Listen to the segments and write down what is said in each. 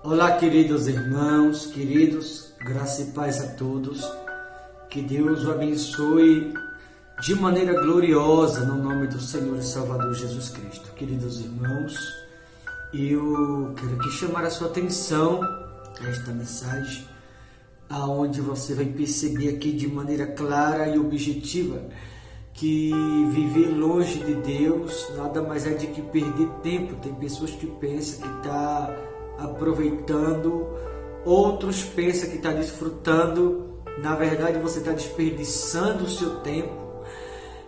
Olá, queridos irmãos, queridos, graça e paz a todos. Que Deus o abençoe de maneira gloriosa no nome do Senhor e Salvador Jesus Cristo. Queridos irmãos, eu quero aqui chamar a sua atenção a esta mensagem, aonde você vai perceber aqui de maneira clara e objetiva que viver longe de Deus nada mais é de que perder tempo. Tem pessoas que pensam que está aproveitando, outros pensam que está desfrutando. Na verdade, você está desperdiçando o seu tempo.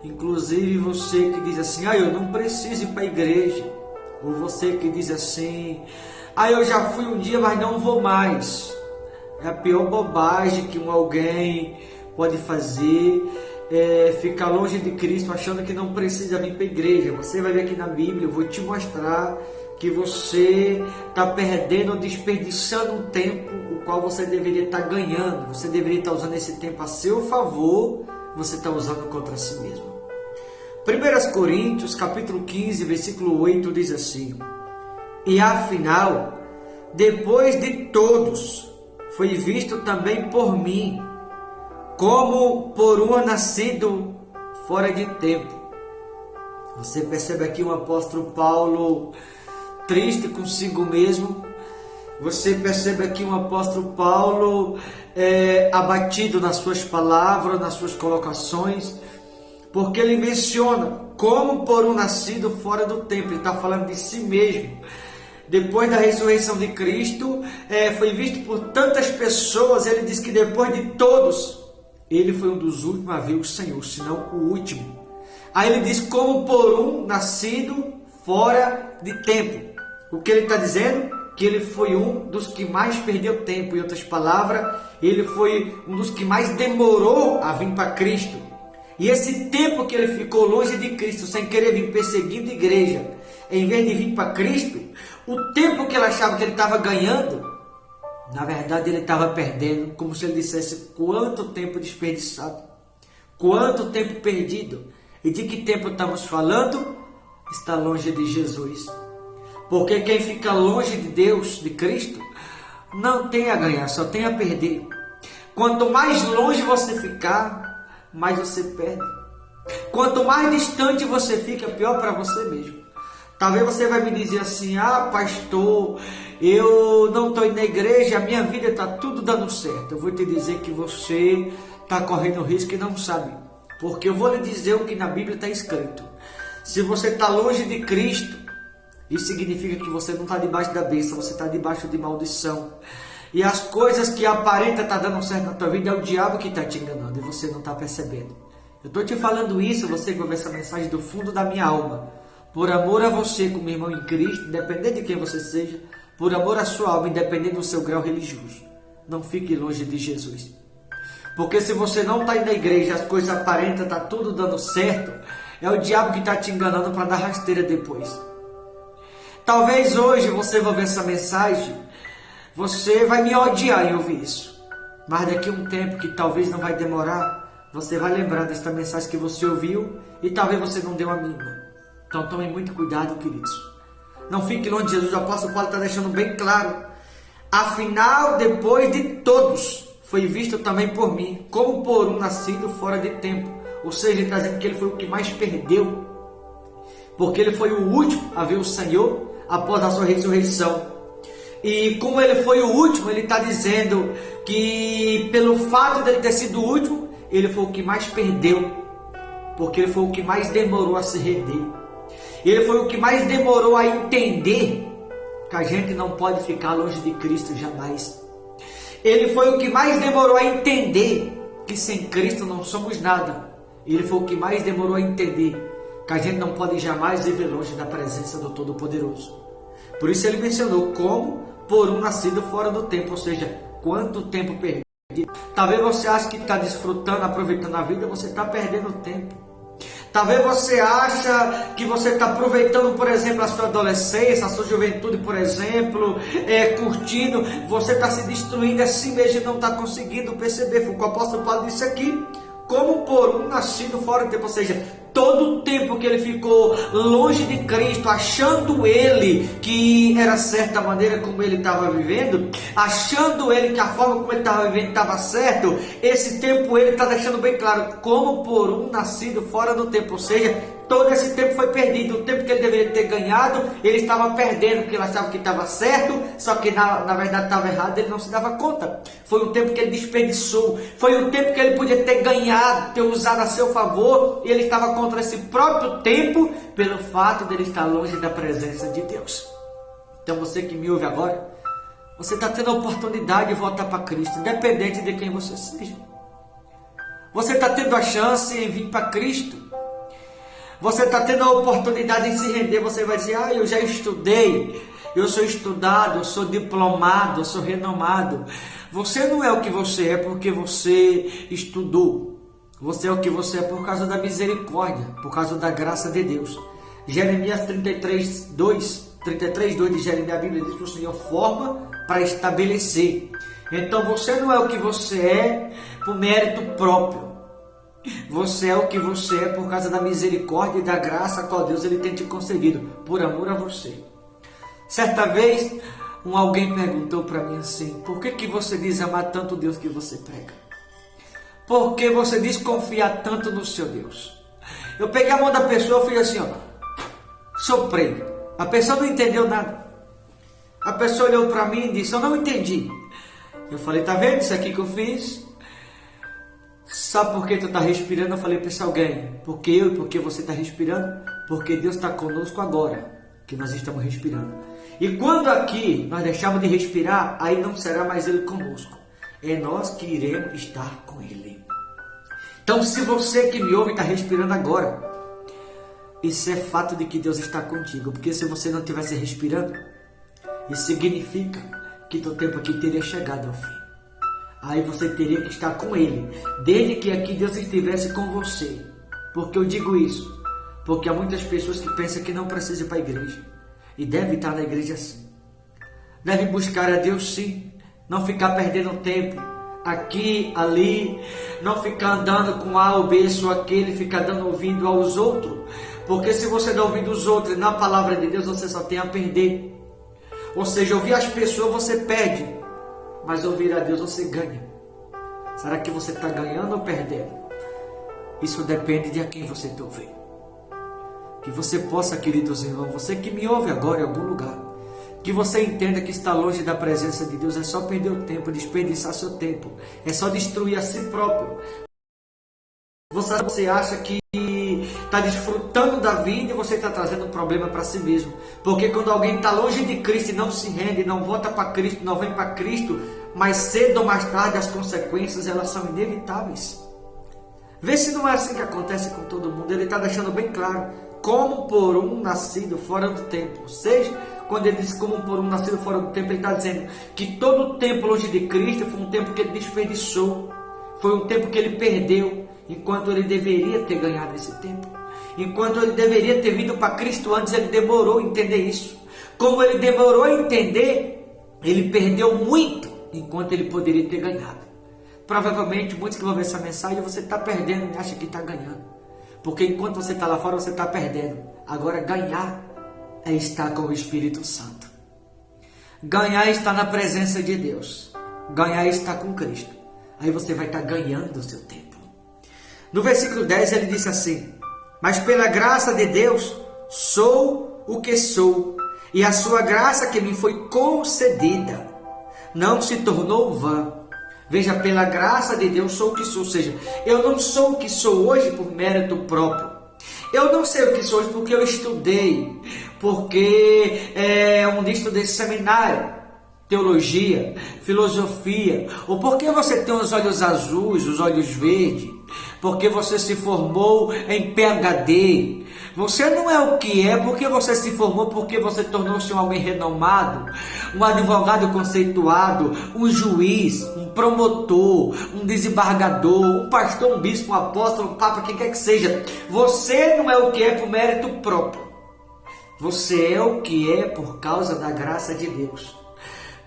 Inclusive você que diz assim: eu não preciso ir para a igreja. Ou você que diz assim: eu já fui um dia, mas não vou mais. É a pior bobagem que alguém pode fazer, ficar longe de Cristo achando que não precisa vir para a igreja. Você vai ver aqui na Bíblia, eu vou te mostrar que você está perdendo, desperdiçando um tempo o qual você deveria estar ganhando. Você deveria estar usando esse tempo a seu favor, você está usando contra si mesmo. 1 Coríntios capítulo 15, versículo 8 diz assim: e afinal, depois de todos, foi visto também por mim, como por um nascido fora de tempo. Você percebe aqui o apóstolo Paulo triste consigo mesmo. Você percebe aqui um apóstolo Paulo abatido nas suas palavras, nas suas colocações, porque ele menciona como por um nascido fora do tempo. Ele está falando de si mesmo. Depois da ressurreição de Cristo, foi visto por tantas pessoas. Ele diz que depois de todos, ele foi um dos últimos a ver o Senhor, se não o último. Aí ele diz como por um nascido fora de tempo. O que ele está dizendo? Que ele foi um dos que mais perdeu tempo. Em outras palavras, ele foi um dos que mais demorou a vir para Cristo. E esse tempo que ele ficou longe de Cristo, sem querer vir perseguindo a igreja, em vez de vir para Cristo, o tempo que ele achava que ele estava ganhando, na verdade ele estava perdendo. Como se ele dissesse: quanto tempo desperdiçado, quanto tempo perdido. E de que tempo estamos falando? Está longe de Jesus. Porque quem fica longe de Deus, de Cristo, não tem a ganhar, só tem a perder. Quanto mais longe você ficar, mais você perde. Quanto mais distante você fica, pior para você mesmo. Talvez você vai me dizer assim: pastor, eu não estou indo na igreja, a minha vida está tudo dando certo. Eu vou te dizer que você está correndo risco e não sabe. Porque eu vou lhe dizer o que na Bíblia está escrito. Se você está longe de Cristo, isso significa que você não está debaixo da bênção, você está debaixo de maldição. E as coisas que aparentam estar dando certo na tua vida é o diabo que está te enganando e você não está percebendo. Eu estou te falando isso, você que ouve essa mensagem do fundo da minha alma. Por amor a você, como irmão em Cristo, independente de quem você seja, por amor à sua alma, independente do seu grau religioso. Não fique longe de Jesus. Porque se você não está indo na igreja, as coisas aparentam estar tudo dando certo, é o diabo que está te enganando para dar rasteira depois. Talvez hoje você vai ver essa mensagem, você vai me odiar em ouvir isso. Mas daqui a um tempo, que talvez não vai demorar, você vai lembrar desta mensagem que você ouviu e talvez você não deu a mínima. Então tome muito cuidado, queridos. Não fique longe de Jesus. O apóstolo Paulo está deixando bem claro: afinal, depois de todos, foi visto também por mim, como por um nascido fora de tempo. Ou seja, ele está dizendo que ele foi o que mais perdeu, porque ele foi o último a ver o Senhor após a sua ressurreição. E como ele foi o último, ele está dizendo que pelo fato de ele ter sido o último, ele foi o que mais perdeu, porque ele foi o que mais demorou a se render. Ele foi o que mais demorou a entender que a gente não pode ficar longe de Cristo jamais. Ele foi o que mais demorou a entender que sem Cristo não somos nada. Ele foi o que mais demorou a entender que a gente não pode jamais viver longe da presença do Todo-Poderoso. Por isso ele mencionou como por um nascido fora do tempo, ou seja, quanto tempo perdido. Talvez você ache que está desfrutando, aproveitando a vida, você está perdendo tempo. Talvez você acha que você está aproveitando, por exemplo, a sua adolescência, a sua juventude, por exemplo, curtindo, você está se destruindo a si mesmo e não está conseguindo perceber. Foi o que o apóstolo Paulo disse aqui: como por um nascido fora do tempo, ou seja, todo o tempo que ele ficou longe de Cristo, achando ele que era certa a maneira como ele estava vivendo, achando ele que a forma como ele estava vivendo estava certo, esse tempo ele está deixando bem claro, como por um nascido fora do tempo, ou seja, todo esse tempo foi perdido. O tempo que ele deveria ter ganhado, ele estava perdendo, porque ele achava que estava certo, só que na verdade estava errado, ele não se dava conta. Foi um tempo que ele desperdiçou, foi um tempo que ele podia ter ganhado, ter usado a seu favor, e ele estava contra esse próprio tempo, pelo fato de ele estar longe da presença de Deus. Então você que me ouve agora, você está tendo a oportunidade de voltar para Cristo, independente de quem você seja. Você está tendo a chance de vir para Cristo. Você está tendo a oportunidade de se render. Você vai dizer, eu já estudei, eu sou estudado, eu sou diplomado, eu sou renomado. Você não é o que você é porque você estudou. Você é o que você é por causa da misericórdia, por causa da graça de Deus. Jeremias 33:2 de Jeremias, a Bíblia diz que o Senhor forma para estabelecer. Então você não é o que você é por mérito próprio. Você é o que você é por causa da misericórdia e da graça a qual Deus ele tem te concedido, por amor a você. Certa vez, alguém perguntou para mim assim, por que você diz amar tanto Deus que você prega? Por que você desconfia tanto no seu Deus? Eu peguei a mão da pessoa e fiz assim, soprei. A pessoa não entendeu nada. A pessoa olhou para mim e disse, eu não entendi. Eu falei, tá vendo isso aqui que eu fiz? Sabe por que tu está respirando? Eu falei para esse alguém, porque eu e porque você está respirando? Porque Deus está conosco agora, que nós estamos respirando. E quando aqui nós deixarmos de respirar, aí não será mais Ele conosco. É nós que iremos estar com Ele. Então se você que me ouve está respirando agora, isso é fato de que Deus está contigo. Porque se você não estivesse respirando, isso significa que teu tempo aqui teria chegado ao fim. Aí você teria que estar com Ele, desde que aqui Deus estivesse com você. Porque eu digo isso? Porque há muitas pessoas que pensam que não precisam ir para a igreja. E deve estar na igreja sim. Deve buscar a Deus sim. Não ficar perdendo tempo aqui, ali. Não ficar andando com A ou B, ou aquele, ficar dando ouvido aos outros. Porque se você dá ouvido aos outros na palavra de Deus, você só tem a perder. Ou seja, ouvir as pessoas você perde. Mas ouvir a Deus você ganha. Será que você está ganhando ou perdendo? Isso depende de a quem você está ouvindo. Que você possa, queridos irmãos, você que me ouve agora em algum lugar, que você entenda que estar longe da presença de Deus é só perder o tempo, desperdiçar seu tempo. É só destruir a si próprio. Você acha que está desfrutando da vida e você está trazendo um problema para si mesmo. Porque quando alguém está longe de Cristo e não se rende, não volta para Cristo, não vem para Cristo, mais cedo ou mais tarde as consequências elas são inevitáveis. Vê se não é assim que acontece com todo mundo. Ele está deixando bem claro, como por um nascido fora do tempo. Ou seja, quando ele diz como por um nascido fora do tempo, ele está dizendo que todo o tempo longe de Cristo foi um tempo que ele desperdiçou, foi um tempo que ele perdeu, enquanto ele deveria ter ganhado esse tempo. Enquanto ele deveria ter vindo para Cristo antes, ele demorou a entender isso. Como ele demorou a entender, ele perdeu muito, enquanto ele poderia ter ganhado. Provavelmente, muitos que vão ver essa mensagem, você está perdendo e acha que está ganhando. Porque enquanto você está lá fora, você está perdendo. Agora, ganhar é estar com o Espírito Santo. Ganhar é estar na presença de Deus. Ganhar é estar com Cristo. Aí você vai estar ganhando o seu tempo. No versículo 10 ele disse assim, mas pela graça de Deus sou o que sou, e a sua graça que me foi concedida não se tornou vã. Veja, pela graça de Deus sou o que sou, ou seja, eu não sou o que sou hoje por mérito próprio. Eu não sei o que sou hoje porque eu estudei, porque eu estudei seminário, teologia, filosofia, ou porque você tem os olhos azuis, os olhos verdes, porque você se formou em PhD. Você não é o que é porque você se formou, porque você tornou-se um alguém renomado, um advogado conceituado, um juiz, um promotor, um desembargador, um pastor, um bispo, um apóstolo, um papa, quem quer que seja. Você não é o que é por mérito próprio. Você é o que é por causa da graça de Deus.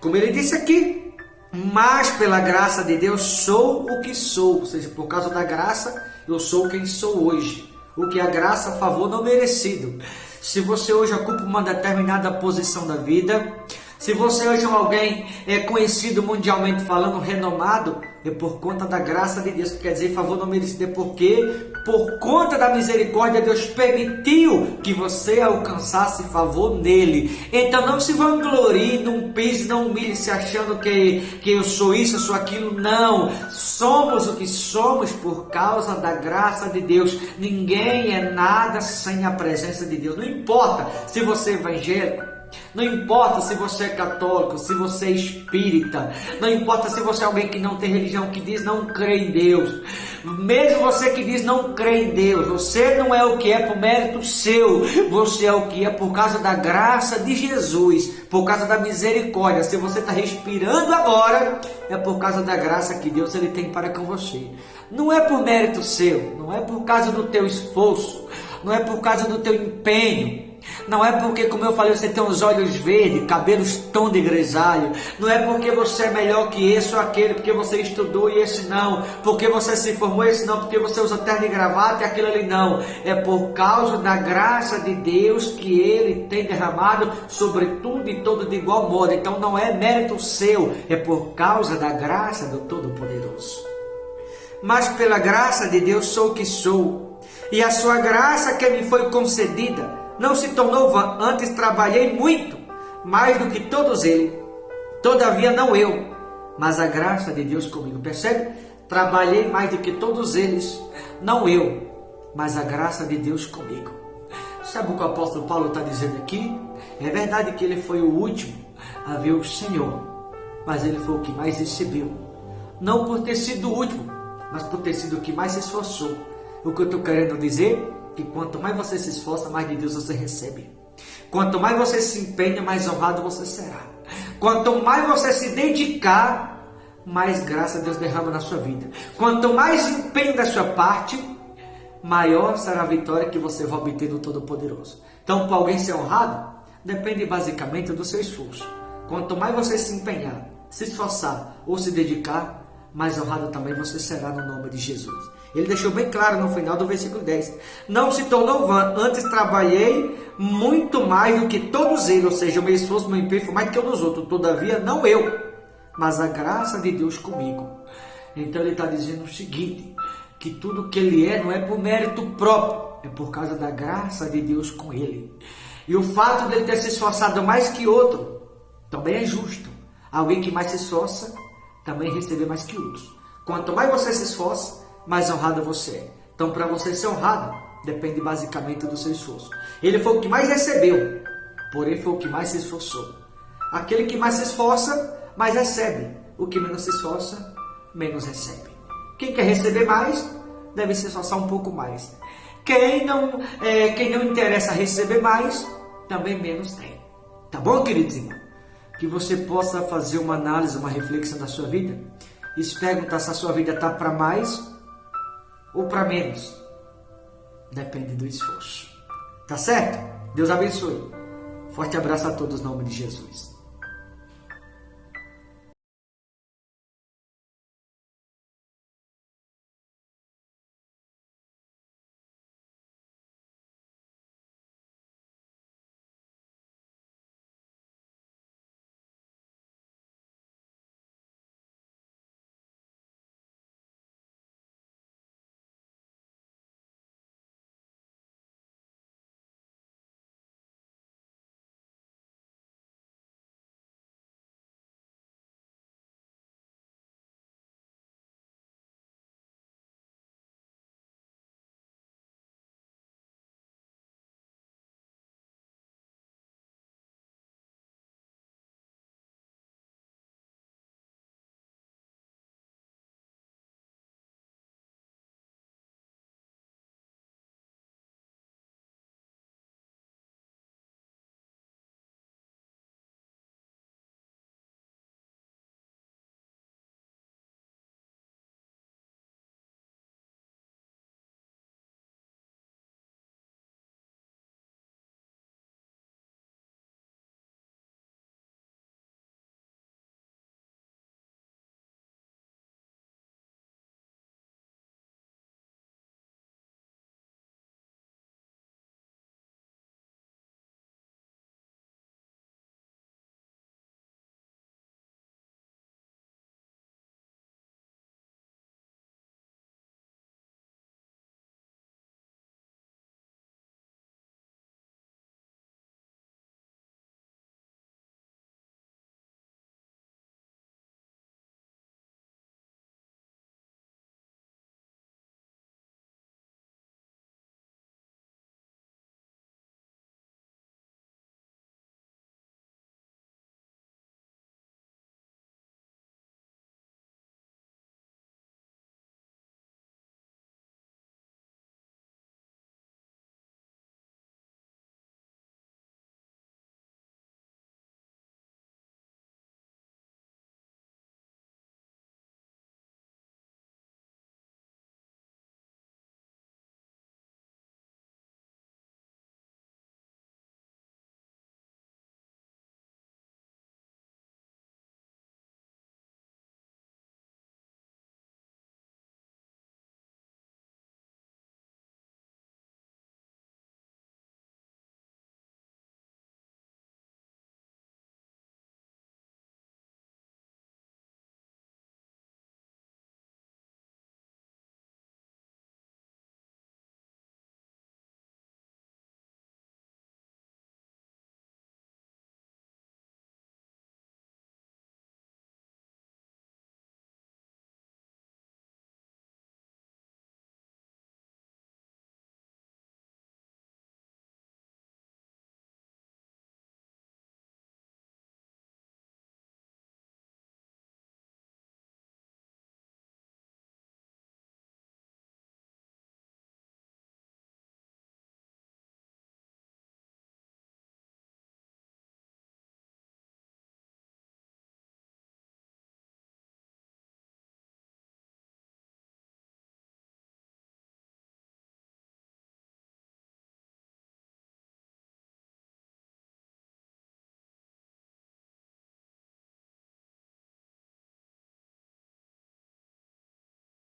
Como ele disse aqui, mas pela graça de Deus sou o que sou. Ou seja, por causa da graça eu sou quem sou hoje. o que a graça, a favor não merecido. Se você hoje ocupa uma determinada posição da vida, se você hoje é alguém conhecido mundialmente falando, renomado, é por conta da graça de Deus, que quer dizer favor não merecido, é porque por conta da misericórdia Deus permitiu que você alcançasse favor nele. Então não se vanglorie, não pise, não humilhe se achando que eu sou isso, eu sou aquilo. Não, somos o que somos por causa da graça de Deus. Ninguém é nada sem a presença de Deus. Não importa se você é evangélico, não importa se você é católico, se você é espírita, não importa se você é alguém que não tem religião, que diz não crê em Deus. Mesmo você que diz não crê em Deus, você não é o que é por mérito seu, você é o que é por causa da graça de Jesus, por causa da misericórdia. Se você está respirando agora, é por causa da graça que Deus ele tem para com você. Não é por mérito seu, não é por causa do teu esforço, não é por causa do teu empenho. Não é porque, como eu falei, você tem os olhos verdes, cabelos tom de grisalho. Não é porque você é melhor que esse ou aquele, porque você estudou e esse não, porque você se formou esse não, porque você usa terno e gravata e aquilo ali não. É por causa da graça de Deus que Ele tem derramado sobre tudo e todo de igual modo. Então não é mérito seu, é por causa da graça do Todo-Poderoso. Mas pela graça de Deus sou o que sou, e a sua graça que me foi concedida não se tornou vã. Antes trabalhei muito, mais do que todos eles. Todavia não eu, mas a graça de Deus comigo. Percebe? Trabalhei mais do que todos eles. Não eu, mas a graça de Deus comigo. Sabe o que o apóstolo Paulo está dizendo aqui? É verdade que ele foi o último a ver o Senhor, mas ele foi o que mais recebeu. Não por ter sido o último, mas por ter sido o que mais se esforçou. O que eu estou querendo dizer? Que quanto mais você se esforça, mais de Deus você recebe. Quanto mais você se empenha, mais honrado você será. Quanto mais você se dedicar, mais graça Deus derrama na sua vida. Quanto mais empenho da sua parte, maior será a vitória que você vai obter do Todo-Poderoso. Então, para alguém ser honrado, depende basicamente do seu esforço. Quanto mais você se empenhar, se esforçar ou se dedicar, mais honrado também você será no nome de Jesus. Ele deixou bem claro no final do versículo 10. Não se tornou vã, antes trabalhei muito mais do que todos eles, ou seja, o meu esforço, meu empenho foi mais do que o dos outros. Todavia, não eu, mas a graça de Deus comigo. Então ele está dizendo o seguinte, que tudo que ele é não é por mérito próprio, é por causa da graça de Deus com ele. E o fato dele ter se esforçado mais que outro, também é justo. Alguém que mais se esforça, também receber mais que outros. Quanto mais você se esforça, mais honrado você é. Então, para você ser honrado, depende basicamente do seu esforço. Ele foi o que mais recebeu, porém foi o que mais se esforçou. Aquele que mais se esforça, mais recebe. O que menos se esforça, menos recebe. Quem quer receber mais, deve se esforçar um pouco mais. Quem não interessa receber mais, também menos tem. Tá bom, queridos irmãos? Que você possa fazer uma análise, uma reflexão da sua vida e se perguntar se a sua vida está para mais ou para menos. Depende do esforço. Tá certo? Deus abençoe. Forte abraço a todos, em nome de Jesus.